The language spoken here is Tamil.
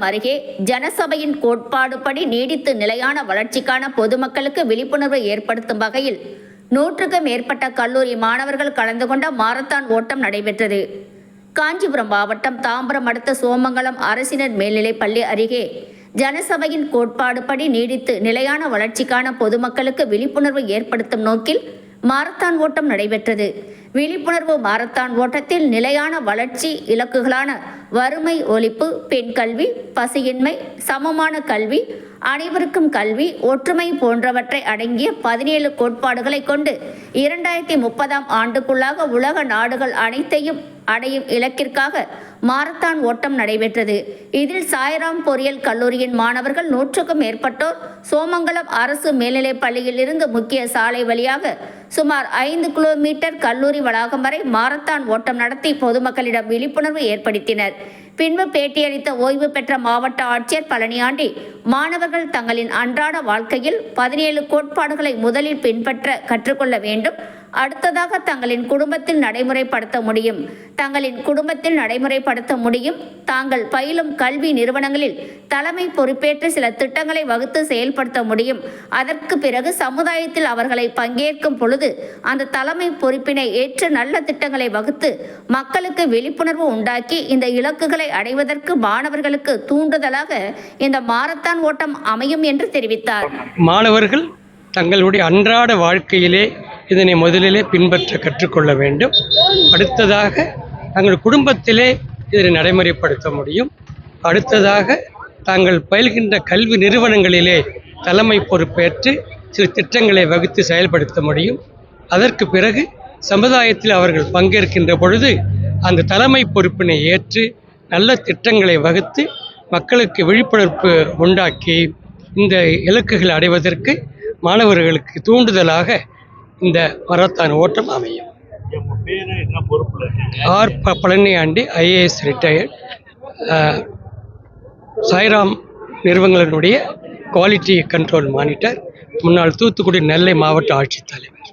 காஞ்சிபுரம் அருகே ஜனசபையின் கோட்பாடுபடி நீடித்து நிலையான வளர்ச்சிக்கான பொதுமக்களுக்கு விழிப்புணர்வு ஏற்படுத்தும் வகையில் 100க்கும் மேற்பட்ட கல்லூரி மாணவர்கள் கலந்து கொண்ட மாரத்தான் ஓட்டம் நடைபெற்றது. காஞ்சிபுரம் மாவட்டம் தாம்பரம் அடுத்த சோமங்கலம் அரசினர் மேல்நிலைப் பள்ளி அருகே ஜனசபையின் கோட்பாடுபடி நீடித்து நிலையான வளர்ச்சிக்கான பொதுமக்களுக்கு விழிப்புணர்வு ஏற்படுத்தும் நோக்கில் மாரத்தான் ஓட்டம் நடைபெற்றது. விழிப்புணர்வு மாரத்தான் ஓட்டத்தில் நிலையான வளர்ச்சி இலக்குகளான வறுமை ஒழிப்பு, பெண் கல்வி, பசியின்மை, சமமான கல்வி, அனைவருக்கும் கல்வி, ஒற்றுமை போன்றவற்றை அடங்கிய 17 கோட்பாடுகளை கொண்டு 2030ஆம் ஆண்டுக்குள்ளாக உலக நாடுகள் அனைத்தையும் அடையும் இலக்கிற்காக மாரத்தான் ஓட்டம் நடைபெற்றது. இதில் சாய்ராம் பொறியியல் கல்லூரியின் மாணவர்கள் 100க்கும் மேற்பட்டோர் சோமங்கலம் அரசு மேல்நிலைப் பள்ளியில் இருந்து முக்கிய சாலை வழியாக சுமார் 5 கிலோமீட்டர் கல்லூரி வளாகம் வரை மாரத்தான் ஓட்டம் நடத்தி பொதுமக்களிடம் விழிப்புணர்வு ஏற்படுத்தினர். பின்பு பேட்டியளித்த ஓய்வு பெற்ற மாவட்ட ஆட்சியர் பழனியாண்டி, மாணவர்கள் தங்களின் அன்றாட வாழ்க்கையில் 17 கோட்பாடுகளை முதலில் பின்பற்ற கற்றுக்கொள்ள வேண்டும். அடுத்ததாக தங்களின் குடும்பத்தில் நடைமுறைப்படுத்த முடியும். தாங்கள் பயிலும் கல்வி நிறுவனங்களில் தலைமை பொறுப்பேற்று சில திட்டங்களை வகுத்து செயல்படுத்த முடியும். அதற்கு பிறகு சமுதாயத்தில் அவர்களை பங்கேற்கும் பொழுது அந்த தலைமை பொறுப்பினை ஏற்று நல்ல திட்டங்களை வகுத்து மக்களுக்கு விழிப்புணர்வு உண்டாக்கி இந்த இலக்குகளை அடைவதற்கு மாணவர்களுக்கு தூண்டுதலாக இந்த மாரத்தான் ஓட்டம் அமையும் என்று தெரிவித்தார். மாணவர்கள் தங்களுடைய அன்றாட வாழ்க்கையிலே இதனை முதலிலே பின்பற்ற கற்றுக்கொள்ள வேண்டும். அடுத்ததாக தங்கள் குடும்பத்திலே இதனை நடைமுறைப்படுத்த முடியும். அடுத்ததாக தாங்கள் பயில்கின்ற கல்வி நிறுவனங்களிலே தலைமை பொறுப்பேற்று சில திட்டங்களை வகுத்து செயல்படுத்த முடியும். அதற்கு பிறகு சமுதாயத்தில் அவர்கள் பங்கேற்கின்ற பொழுது அந்த தலைமை பொறுப்பினை ஏற்று நல்ல திட்டங்களை வகுத்து மக்களுக்கு விழிப்புணர்வு உண்டாக்கி இந்த இலக்குகளை அடைவதற்கு மாணவர்களுக்கு தூண்டுதலாக இந்த மாரத்தான் ஓட்டம் அமையும். R. Palaniandi, IAS retired, Sairam நிறுவனங்களுடைய குவாலிட்டி கண்ட்ரோல் மானிட்டர், முன்னாள் தூத்துக்குடி நெல்லை மாவட்ட ஆட்சித்தலைவர்.